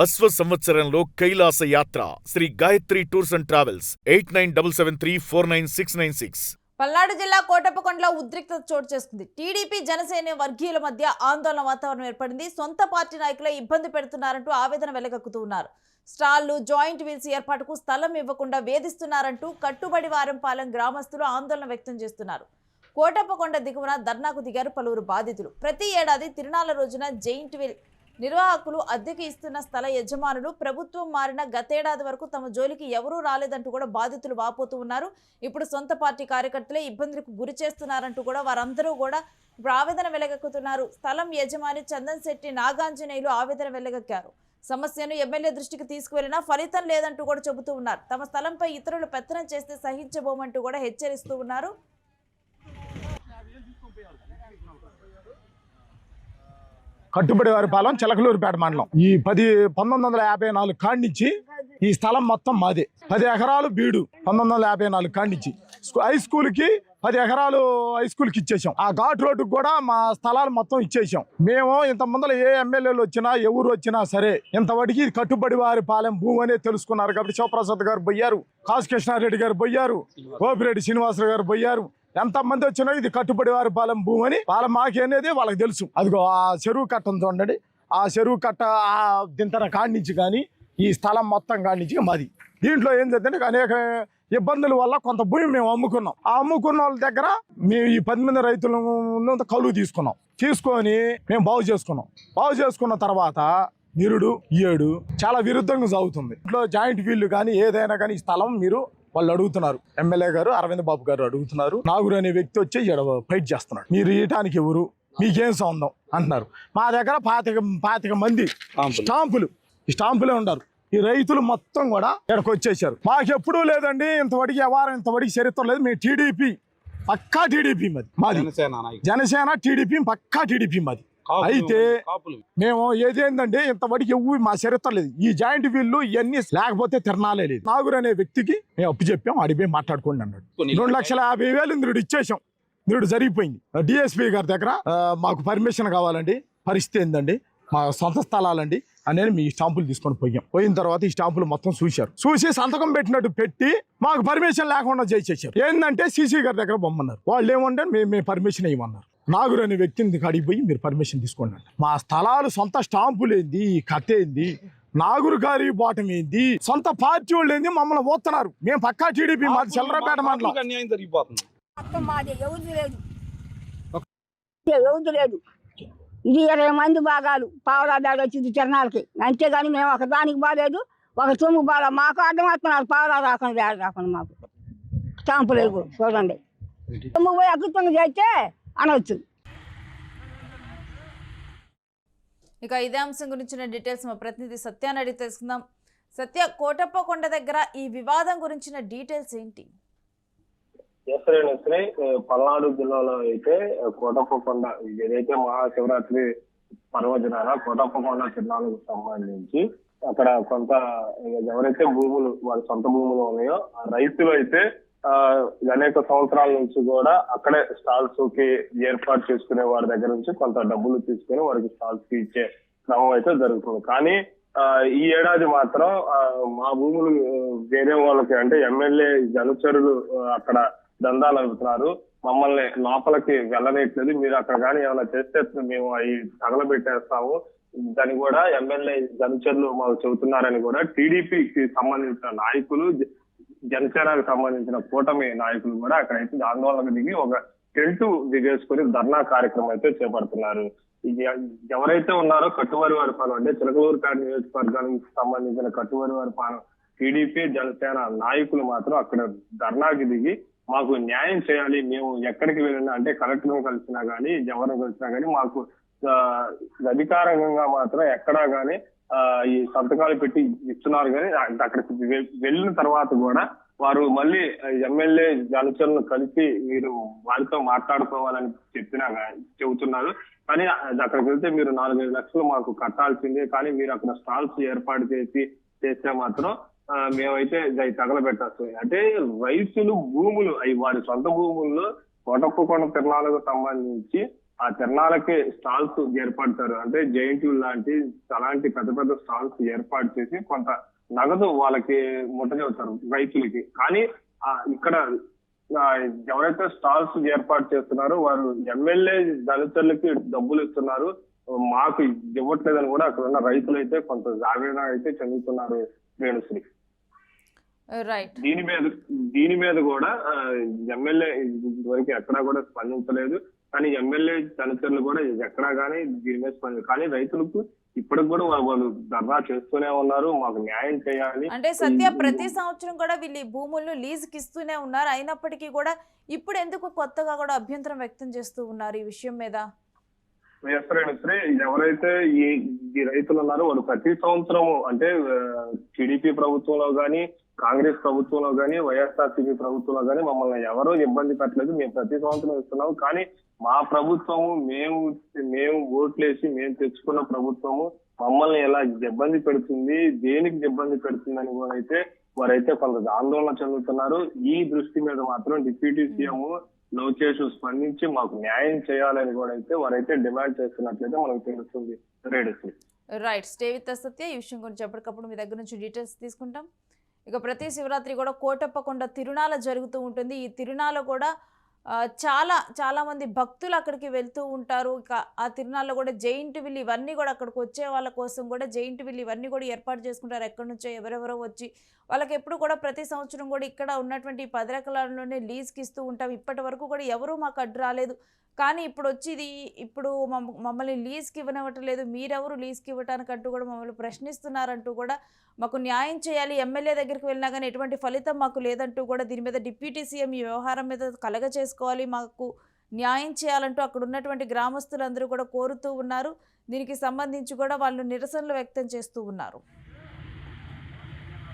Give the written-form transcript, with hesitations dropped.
అశ్వ సంవత్సరంలో కైలాస యాత్ర Shri Gayatri tours and travels 8977349696. Palnadu జిల్లా కోటప్పకొండలో ఉద్రిక్తత చోటు చేసుకుంది. టీడీపీ జనసేన వర్గీయుల మధ్య ఆందోళన వాతావరణం ఏర్పడింది. సొంత పార్టీ నాయకులే ఇబ్బంది పెడుతున్నారంటూ ఆవేదన వెలగక్కుతున్నారు. స్టాళ్లు, జాయింట్ వీల్స్ ఏర్పాటుకు స్థలం ఇవ్వకుండా వేధిస్తున్నారంటూ కట్టుబడివారంపాలెం గ్రామస్తులు ఆందోళన వ్యక్తం చేస్తున్నారు. కోటప్పకొండ దిగువన ధర్నాకు దిగారు పలువురు బాధితులు. ప్రతి ఏడాది తిరునాళ్ల రోజున జైంట్ వీల్ నిర్వాహకులు అద్దెకి ఇస్తున్న స్థల యజమానులు ప్రభుత్వం మారిన గతేడాది వరకు తమ జోలికి ఎవరూ రాలేదంటూ కూడా బాధితులు వాపోతూ ఉన్నారు. ఇప్పుడు సొంత పార్టీ కార్యకర్తలే ఇబ్బందులకు గురి చేస్తున్నారంటూ కూడా వారందరూ కూడా ఆవేదన వెలగక్కుతున్నారు. స్థలం యజమాని చందన్ శెట్టి నాగాంజనేయులు ఆవేదన వెలగక్కారు. సమస్యను ఎమ్మెల్యే దృష్టికి తీసుకువెళ్లినా ఫలితం లేదంటూ కూడా చెబుతూ ఉన్నారు. తమ స్థలంపై ఇతరులు పెత్తనం చేస్తే సహించబోమంటూ కూడా హెచ్చరిస్తూ ఉన్నారు. కట్టుబడివారిపాలెం, చిలకలూరుపేట మండలం. ఈ 1954 కాడ్నిచ్చి ఈ స్థలం మొత్తం మాదే. 10 ఎకరాలు బీడు 1954 కాడ్నిచ్చి హై స్కూల్కి 10 ఎకరాలు హై స్కూల్కి ఇచ్చేసాం. ఆ ఘాట్ రోడ్డుకు కూడా మా స్థలాలు మొత్తం ఇచ్చేసాం. మేము ఇంత ముందర ఏ ఎమ్మెల్యేలు వచ్చినా ఎవరు వచ్చినా సరే ఇంతవరకు ఇది కట్టుబడివారిపాలెం భూమి అనే తెలుసుకున్నారు. కాబట్టి శివప్రసాద్ గారు పోయారు, కాసు కృష్ణారెడ్డి గారు పోయారు, గోపిరెడ్డి శ్రీనివాసరావు గారు పోయారు. ఎంతమంది వచ్చినా ఇది కట్టుబడివారిపాలెం భూమి అని మాకి అనేది వాళ్ళకి తెలుసు. అదిగో ఆ చెరువు కట్టను చూడండి, ఆ చెరువు కట్ట దింతన కాడ్నించి కానీ ఈ స్థలం మొత్తం కాడ్నించి మాది. దీంట్లో ఏం జరిగిందంటే అనేక ఇబ్బందుల వల్ల కొంత భూమి మేము అమ్ముకున్నాం. ఆ అమ్ముకున్న వాళ్ళ దగ్గర మేము ఈ 10 మంది రైతులను కలువు తీసుకొని మేము బాగు చేసుకున్న తర్వాత నిరుడు ఏడు చాలా విరుద్ధంగా సాగుతుంది. ఇంట్లో జాయింట్ వీళ్ళు కానీ ఏదైనా కానీ ఈ స్థలం మీరు వాళ్ళు అడుగుతున్నారు. ఎమ్మెల్యే గారు అరవింద్ బాబు గారు అడుగుతున్నారు. నాగురు అనే వ్యక్తి వచ్చి ఫైట్ చేస్తున్నాడు. మీరు ఇయటానికి ఎవరు, మీకేం సంబంధం అంటున్నారు. మా దగ్గర 25 మంది స్టాంపులే ఉన్నారు. ఈ రైతులు మొత్తం కూడా ఇక్కడికి వచ్చేసారు. మాకు ఎప్పుడూ లేదండి ఇంతవరకు వ్యవహారం, ఇంతవరకు చరిత్ర లేదు. మేము టీడీపీ, పక్కా టీడీపీ మాది. జనసేన టీడీపీ, పక్కా టీడీపీ మాది. అయితే మేము ఏదేందంటే ఇంతవరకు ఎవ్వు మా చరిత్ర లేదు. ఈ జాయింట్ వీళ్ళు ఇవన్నీ లేకపోతే తిరణాలే లేదు. నాగురు అనే వ్యక్తికి మేము అప్పు చెప్పాం, అడిపోయి మాట్లాడుకోండి అన్నాడు. 2,50,000 నిరుడు ఇచ్చేసాం. నిరుడు జరిగిపోయింది. డిఎస్పీ గారి దగ్గర మాకు పర్మిషన్ కావాలండి, పరిస్థితి ఏందండి, మా సొంత స్థలాలండి అనేది మీ స్టాంపులు తీసుకొని పోయిన తర్వాత ఈ స్టాంపులు మొత్తం చూసి సంతకం పెట్టినట్టు పెట్టి మాకు పర్మిషన్ లేకుండా చేసేసారు. ఏంటంటే సీసీ గారి దగ్గర బొమ్మన్నారు. వాళ్ళు ఏమంటే మేము పర్మిషన్ ఇవ్వమన్నారు. నాగురు అనే వ్యక్తిని అడిగిపోయి మీరు పర్మిషన్ తీసుకోండి అంట. మా స్థలాలు సొంత స్టాంపులు ఏంది, ఈ కథ ఏంది, నాగురు గారి బాటం ఏంది, సొంత పార్టీ వాళ్ళు ఏంది, మమ్మల్ని పోతున్నారు. మేము పక్కా టీడీపీ, మాది చల్లరాపేట మండలం. లేదు ఇది 20 మంది భాగాలు పావులా బ్యాగ్ వచ్చింది తిరణాలకి. అంతేగాని మేము ఒక దానికి బాగాలేదు, ఒక తుమ్ము బాగా. మాకు అర్థమవుతున్నారు పావులా రాకుండా బ్యాగ్ రాకుండా మాకు స్టాంపులు చూడండి. తుమ్ము పోయి అకృతంగా చేస్తే అనవచ్చు. ఇక ఇదే అంశం గురించిన డీటెయిల్స్ మా ప్రతినిధి సత్యాన్ని అడిగి తెలుసుకుందాం. సత్య, కోటప్పకొండ దగ్గర ఈ వివాదం గురించిన డీటెయిల్స్ ఏంటి? పల్నాడు జిల్లాలో అయితే కోటప్పకొండ ఏదైతే మహాశివరాత్రి పర్వదినాన కోటప్పకొండ తిరునాళ్ళకు సంబంధించి అక్కడ కొంత ఎవరైతే భూములు వాళ్ళ సొంత భూములు ఉన్నాయో ఆ రైతులు అయితే అనేక సంవత్సరాల నుంచి కూడా అక్కడే స్టాల్స్ కి ఏర్పాటు చేసుకునే వారి దగ్గర నుంచి కొంత డబ్బులు తీసుకుని వారికి స్టాల్స్ కి ఇచ్చే క్రమం అయితే జరుగుతుంది. కానీ ఈ ఏడాది మాత్రం మా భూములు వేరే వాళ్ళకి అంటే ఎమ్మెల్యే జనచరులు అక్కడ దందాలు అవుతున్నారు, మమ్మల్ని లోపలికి వెళ్ళనేట్లేదు, మీరు అక్కడ కానీ ఏమైనా చేస్తే మేము అవి తగలబెట్టేస్తాము, దాన్ని కూడా ఎమ్మెల్యే జనచరులు మాకు చెబుతున్నారని కూడా టీడీపీకి సంబంధించిన నాయకులు, జనసేనకు సంబంధించిన కూటమి నాయకులు కూడా అక్కడైతే ఆందోళనకు దిగి ఒక టెంట్ దిగేసుకుని ధర్నా కార్యక్రమం అయితే చేపడుతున్నారు. ఎవరైతే ఉన్నారో కట్టుబడివారిపాలెం అంటే చిలకలూరుపేట నియోజకవర్గానికి సంబంధించిన కట్టుబడివారిపాలెం టీడీపీ, జనసేన నాయకులు మాత్రం అక్కడ ధర్నాకి దిగి మాకు న్యాయం చేయాలి, మేము ఎక్కడికి వెళ్ళినా అంటే కలెక్టర్ను కలిసినా కానీ ఎవరిని కలిసినా కానీ మాకు అధికారికంగా మాత్రం ఎక్కడా కానీ ఈ సంతకాలు పెట్టి ఇస్తున్నారు. కానీ అక్కడికి వెళ్ళిన తర్వాత కూడా వారు మళ్ళీ ఎమ్మెల్యే జనచరులను కలిసి మీరు వారితో మాట్లాడుకోవాలని చెబుతున్నారు. కానీ అక్కడికి వెళ్తే మీరు 4-5 లక్షలు మాకు కట్టాల్సిందే, కానీ మీరు అక్కడ స్టాల్స్ ఏర్పాటు చేస్తే మాత్రం మేమైతే తగలబెట్టేస్తాం. అంటే రైతులు భూములు అవి వారి సొంత భూముల్లో కోటప్పకొండ తిరణాలకు సంబంధించి ఆ తిరణాలకి స్టాల్స్ ఏర్పడతారు. అంటే జేఎన్టీయూ లాంటి అలాంటి పెద్ద పెద్ద స్టాల్స్ ఏర్పాటు చేసి కొంత నగదు వాళ్ళకి ముట్టజెబుతారు రైతులకి. కానీ ఇక్కడ ఎవరైతే స్టాల్స్ ఏర్పాటు చేస్తున్నారో వారు ఎమ్మెల్యే దళితులకి డబ్బులు ఇస్తున్నారు, మాకు ఇవ్వట్లేదని కూడా అక్కడ ఉన్న రైతులు అయితే కొంత ఆవేదన అయితే చెందుతున్నారు రేణుశ్రీ. రైట్. దీని మీద కూడా ఎమ్మెల్యే వరకు ఎక్కడా కూడా స్పందించలేదు. కానీ ఎమ్మెల్యే దళితులు కూడా ఎక్కడా కానీ దీని మీద స్పందించలేదు. కానీ రైతులకు ఇప్పటికి కూడా వాళ్ళు ధర్నా చేస్తూనే ఉన్నారు, మాకు న్యాయం చేయాలి. అంటే సత్య ప్రతి సంవత్సరం కూడా వీళ్ళు ఈ భూములను లీజుకి ఇస్తూనే ఉన్నారు, అయినప్పటికీ కూడా ఇప్పుడు ఎందుకు కొత్తగా కూడా అభ్యంతరం వ్యక్తం చేస్తూ ఉన్నారు ఈ విషయం మీద? ఎవరైతే ఈ రైతులు ఉన్నారో వాళ్ళు ప్రతి సంవత్సరం అంటే టీడీపీ ప్రభుత్వంలో గానీ, కాంగ్రెస్ ప్రభుత్వంలో గానీ, వైఎస్ఆర్సీపీ ప్రభుత్వంలో గానీ మమ్మల్ని ఎవరూ ఇబ్బంది పెట్టలేదు. మేము ప్రతి సంవత్సరం ఇస్తున్నాము. కానీ మా ప్రభుత్వము మేము ఓట్లేసి మేము తెచ్చుకున్న ప్రభుత్వము మమ్మల్ని ఎలా ఇబ్బంది పెడుతుంది, దేనికి ఇబ్బంది పెడుతుంది అని కూడా అయితే వారైతే కొంత ఆందోళన చెందుతున్నారు. ఈ దృష్టి మీద మాత్రం డిప్యూటీ సీఎం లోకేష్ స్పందించి మాకు న్యాయం చేయాలని కూడా అయితే వారైతే డిమాండ్ చేస్తున్నట్లయితే మనకు తెలుస్తుంది. రైట్. స్టే విత్ సత్య. ఈ విషయం గురించి ఎప్పటికప్పుడు మీ దగ్గర నుంచి డీటెయిల్స్ తీసుకుంటాం. ఇక ప్రతి శివరాత్రి కూడా కోటప్పకొండ తిరునాళ జరుగుతూ ఉంటుంది. ఈ తిరునాళ కూడా చాలా మంది భక్తులు అక్కడికి వెళ్తూ ఉంటారు. ఇక ఆ తిరునాళ్ళలో కూడా జైంట్ వీల్ ఇవన్నీ కూడా అక్కడికి వచ్చే వాళ్ళ కోసం కూడా జైంట్ వీల్ ఇవన్నీ కూడా ఏర్పాటు చేసుకుంటారు. ఎక్కడి నుంచో ఎవరెవరో వచ్చి వాళ్ళకి ఎప్పుడు కూడా ప్రతి సంవత్సరం కూడా ఇక్కడ ఉన్నటువంటి 10 ఎకరాల్లోనే లీజ్కి ఇస్తూ ఉంటాం. ఇప్పటి వరకు కూడా ఎవరూ మాకు అడ్డు రాలేదు. కానీ ఇప్పుడు వచ్చి ఇప్పుడు మమ్మల్ని లీజ్కి ఇవ్వనివ్వట్లేదు, మీరెవరు లీజ్కి ఇవ్వటానికంటూ కూడా మమ్మల్ని ప్రశ్నిస్తున్నారంటూ కూడా మాకు న్యాయం చేయాలి, ఎమ్మెల్యే దగ్గరికి వెళ్ళినా కానీ ఎటువంటి ఫలితం మాకు లేదంటూ కూడా దీని మీద డిప్యూటీ సీఎం ఈ వ్యవహారం మీద కలగ చేసుకోవాలి, మాకు న్యాయం చేయాలంటూ అక్కడ ఉన్నటువంటి గ్రామస్తులందరూ కూడా కోరుతూ ఉన్నారు. దీనికి సంబంధించి కూడా వాళ్ళు నిరసనలు వ్యక్తం చేస్తూ ఉన్నారు.